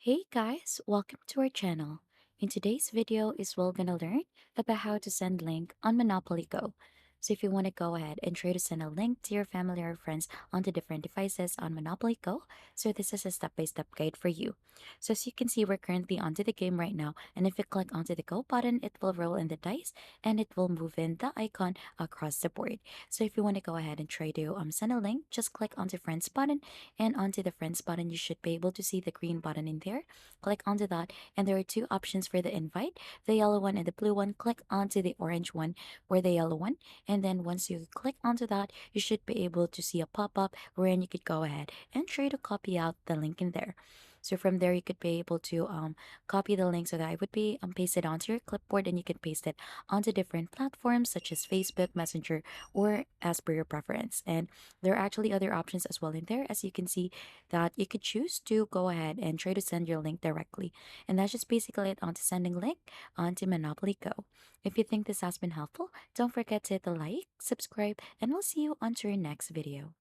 Hey guys, welcome to our channel. In today's video is we're gonna learn about how to send link on Monopoly Go. So if you want to go ahead and try to send a link to your family or friends onto different devices on Monopoly Go, so this is a step-by-step guide for you. So as you can see, we're currently onto the game right now, and if you click onto the Go button, it will roll in the dice and it will move in the icon across the board. So if you want to go ahead and try to send a link, just click onto Friends button, and onto the Friends button, you should be able to see the green button in there. Click onto that, and there are two options for the invite, the yellow one and the blue one. Click onto the orange one or the yellow one, and then once you click onto that, you should be able to see a pop-up wherein you could go ahead and try to copy out the link in there. So from there, you could be able to copy the link so that it would be pasted onto your clipboard, and you can paste it onto different platforms such as Facebook, Messenger, or as per your preference. And there are actually other options as well in there, as you can see, that you could choose to go ahead and try to send your link directly. And that's just basically it onto sending link onto Monopoly Go. If you think this has been helpful, don't forget to hit the like, subscribe, and we'll see you on to our next video.